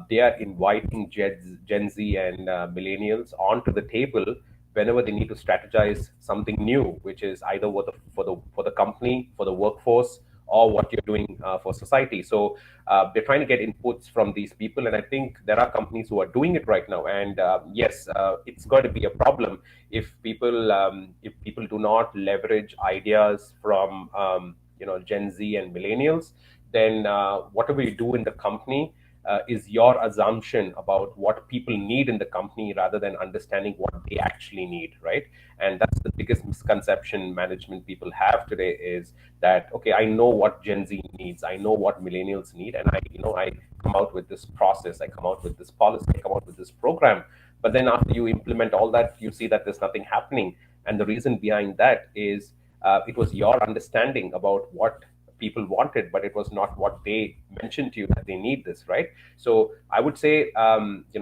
[SPEAKER 2] they are inviting Gen Z and millennials onto the table whenever they need to strategize something new, which is either for the company, for the workforce, or what you're doing for society. So they're trying to get inputs from these people, and I think there are companies who are doing it right now. And yes, it's going to be a problem if people do not leverage ideas from Gen Z and millennials. Then whatever you do in the company is your assumption about what people need in the company rather than understanding what they actually need, right? And that's the biggest misconception management people have today, is that, okay, I know what Gen Z needs, I know what millennials need, and I come out with this process, I come out with this policy, I come out with this program. But then after you implement all that, you see that there's nothing happening. And the reason behind that is it was your understanding about what people wanted, but it was not what they mentioned to you that they need this, right? So I would say,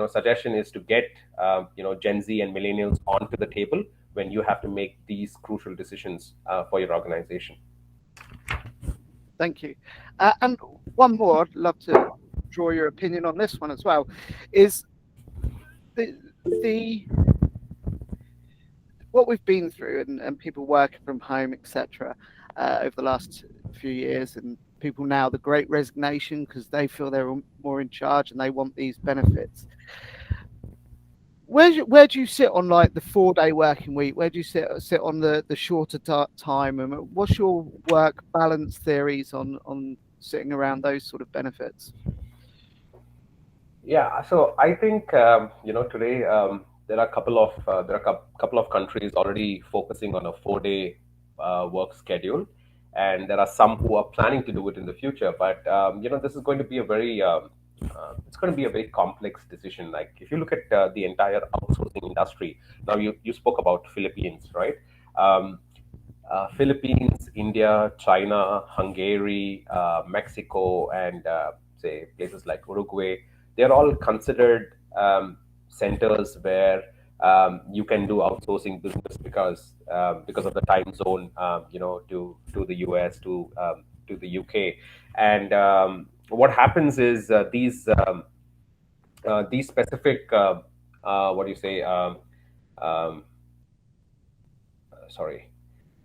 [SPEAKER 2] suggestion is to get, Gen Z and millennials onto the table when you have to make these crucial decisions for your organization.
[SPEAKER 3] Thank you. And one more, I'd love to draw your opinion on this one as well, is the what we've been through and people working from home, etc., over the last few years, and people now the Great Resignation because they feel they're more in charge and they want these benefits. Where do you sit on like the 4-day working week? Where do you sit on the shorter time? And what's your work balance theories on sitting around those sort of benefits?
[SPEAKER 2] Yeah, so I think today there are a couple of countries already focusing on a 4-day work schedule, and there are some who are planning to do it in the future. But this is going to be a very it's going to be a very complex decision. Like if you look at the entire outsourcing industry, now you spoke about Philippines, right? Um, Philippines, India, China, Hungary, Mexico, and say places like Uruguay, they're all considered centers where you can do outsourcing business because of the time zone, to the US, to the UK, and what happens is these specific what do you say? Um, Sorry,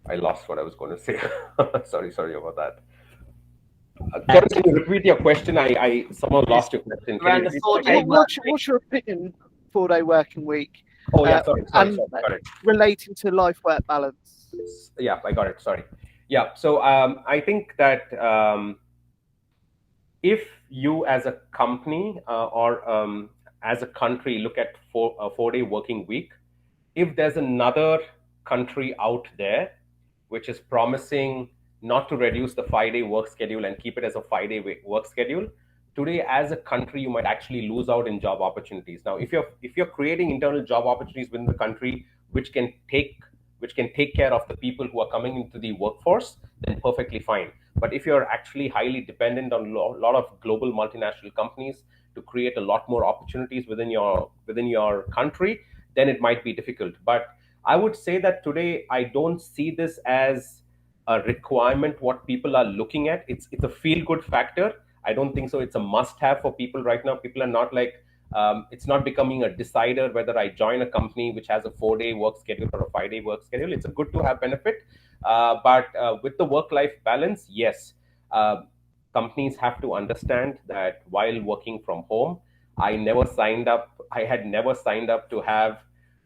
[SPEAKER 2] I lost what I was going to say. Sorry about that. Kevin, can you repeat your question? I somehow lost your question. Can
[SPEAKER 1] Around
[SPEAKER 2] you
[SPEAKER 1] the
[SPEAKER 2] repeat
[SPEAKER 1] 4-day
[SPEAKER 2] it?
[SPEAKER 3] What's your opinion 4-day working week?
[SPEAKER 2] Oh yeah, sorry,
[SPEAKER 3] and
[SPEAKER 2] got it.
[SPEAKER 3] relating to life work balance.
[SPEAKER 2] Yeah, I got it. Sorry. Yeah, so I think that if you as a company or as a country look at a 4-day working week, if there's another country out there which is promising not to reduce the 5-day work schedule and keep it as a 5-day work schedule, today as a country you might actually lose out in job opportunities. Now if you're creating internal job opportunities within the country which can take care of the people who are coming into the workforce, then perfectly fine. But if you're actually highly dependent on a lot of global multinational companies to create a lot more opportunities within your country, then it might be difficult. But I would say that today I don't see this as a requirement what people are looking at. It's a feel good factor. I don't think so it's a must have for people right now. People are not like it's not becoming a decider whether I join a company which has a 4-day work schedule or a 5-day work schedule. It's a good to have benefit, but with the work life balance, yes, companies have to understand that while working from home, I had never signed up to have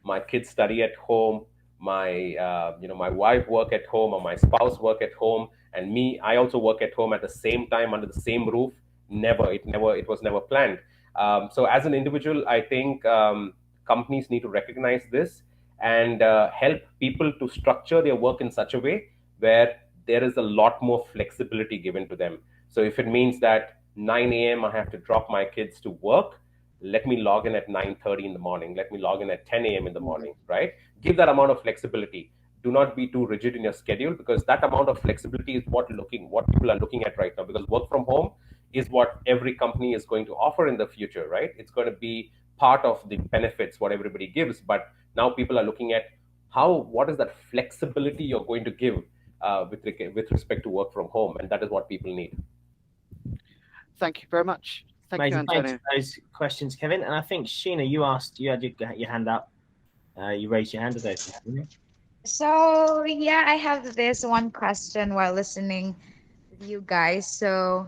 [SPEAKER 2] my kids study at home, my wife work at home, or my spouse work at home, and me, I also work at home at the same time under the same roof. It was never planned. So as an individual, I think companies need to recognize this and help people to structure their work in such a way where there is a lot more flexibility given to them. So if it means that 9 a.m. I have to drop my kids to work, let me log in at 9:30 in the morning. Let me log in at 10 a.m. in the morning, right? Give that amount of flexibility. Do not be too rigid in your schedule, because that amount of flexibility is what people are looking at right now. Because work from home is what every company is going to offer in the future, right? It's going to be part of the benefits what everybody gives. But now people are looking at what is that flexibility you're going to give with respect to work from home, and that is what people need.
[SPEAKER 3] Thank you very much. Thank you,
[SPEAKER 1] Amazing. Thanks
[SPEAKER 3] Antonio.
[SPEAKER 1] for those questions, Kevin. And I think Sheena, you had your hand up. You raised your hand today.
[SPEAKER 4] So yeah, I have this one question while listening with you guys. So,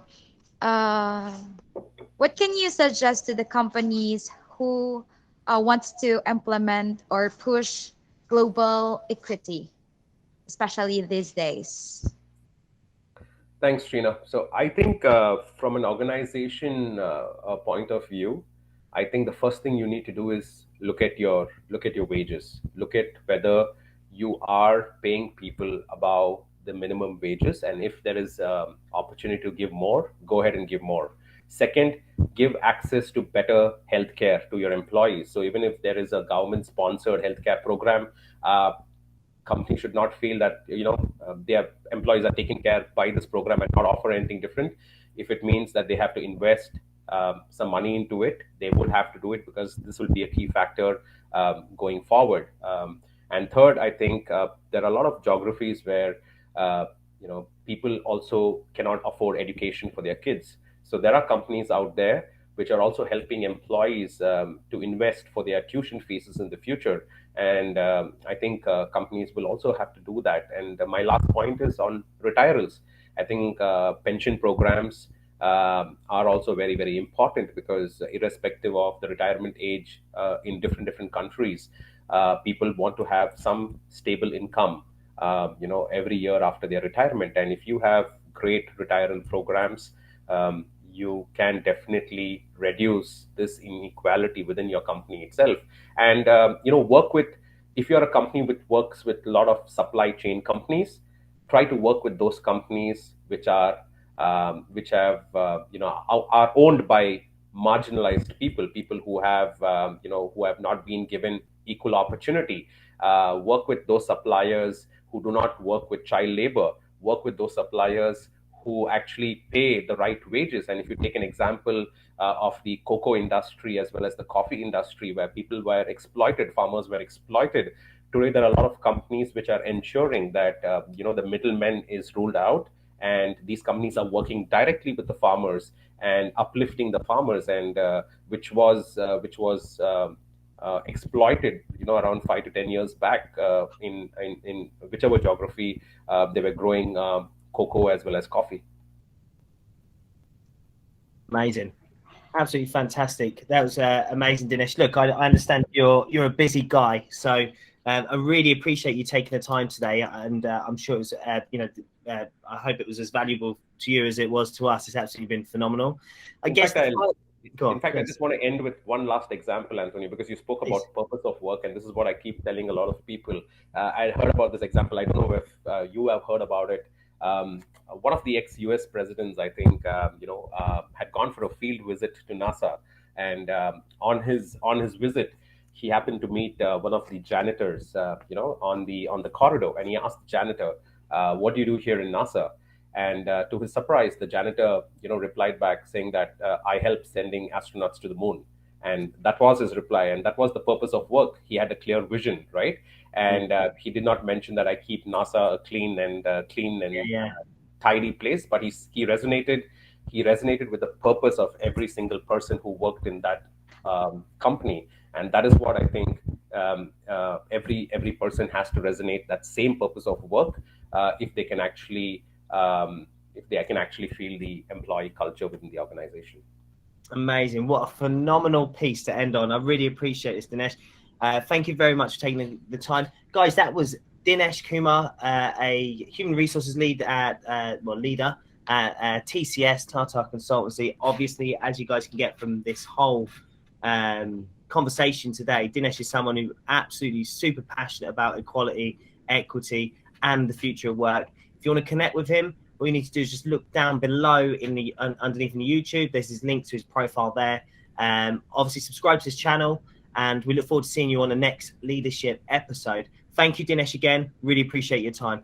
[SPEAKER 4] uh, what can you suggest to the companies who wants to implement or push global equity, especially these days?
[SPEAKER 2] Thanks, Trina. So I think from an organization point of view, I think the first thing you need to do is look at your wages. Look at whether you are paying people above the minimum wages, and if there is opportunity to give more, go ahead and give more. Second, give access to better healthcare to your employees. So even if there is a government-sponsored healthcare program, companies should not feel that their employees are taken care by this program and not offer anything different. If it means that they have to invest some money into it, they would have to do it, because this will be a key factor going forward. And third, I think there are a lot of geographies where people also cannot afford education for their kids. So there are companies out there which are also helping employees to invest for their tuition fees in the future. And I think companies will also have to do that. And my last point is on retirals. I think pension programs are also very, very important, because irrespective of the retirement age in different countries, people want to have some stable income, every year after their retirement. And if you have great retirement programs, you can definitely reduce this inequality within your company itself. And work with, if you're a company which works with a lot of supply chain companies, try to work with those companies which are which have are owned by marginalized people who have who have not been given equal opportunity. Work with those suppliers who do not work with child labor. Work with those suppliers who actually pay the right wages. And if you take an example of the cocoa industry as well as the coffee industry, where people were exploited, farmers were exploited, today there are a lot of companies which are ensuring that the middleman is ruled out, and these companies are working directly with the farmers and uplifting the farmers, and which was exploited around 5 to 10 years back in whichever geography they were growing cocoa as well as coffee.
[SPEAKER 1] Amazing. Absolutely fantastic. That was amazing, Dinesh. Look, I understand you're a busy guy, so I really appreciate you taking the time today, and I'm sure it was, I hope it was as valuable to you as it was to us. It's absolutely been phenomenal. I just
[SPEAKER 2] want to end with one last example, Antonio, because you spoke about purpose of work, and this is what I keep telling a lot of people. I heard about this example. I don't know if you have heard about it. One of the ex-US presidents, I think, had gone for a field visit to NASA, and on his visit, he happened to meet one of the janitors, on the corridor, and he asked the janitor, "What do you do here in NASA?" And to his surprise, the janitor, replied back saying that I help sending astronauts to the moon. And that was his reply, and that was the purpose of work. He had a clear vision, right? And he did not mention that I keep NASA a clean and tidy place, but he resonated. He resonated with the purpose of every single person who worked in that company, and that is what I think every person has to resonate that same purpose of work if they can actually feel the employee culture within the organization.
[SPEAKER 1] Amazing. What a phenomenal piece to end on. I really appreciate this, Dinesh. Thank you very much for taking the time. Guys, that was Dinesh Kumar, a human resources leader at TCS, Tata Consultancy. Obviously, as you guys can get from this whole conversation today, Dinesh is someone who absolutely super passionate about equality, equity, and the future of work. If you want to connect with him, all you need to do is just look down below underneath in the YouTube. There's his link to his profile there. Obviously, subscribe to his channel, and we look forward to seeing you on the next leadership episode. Thank you, Dinesh, again. Really appreciate your time.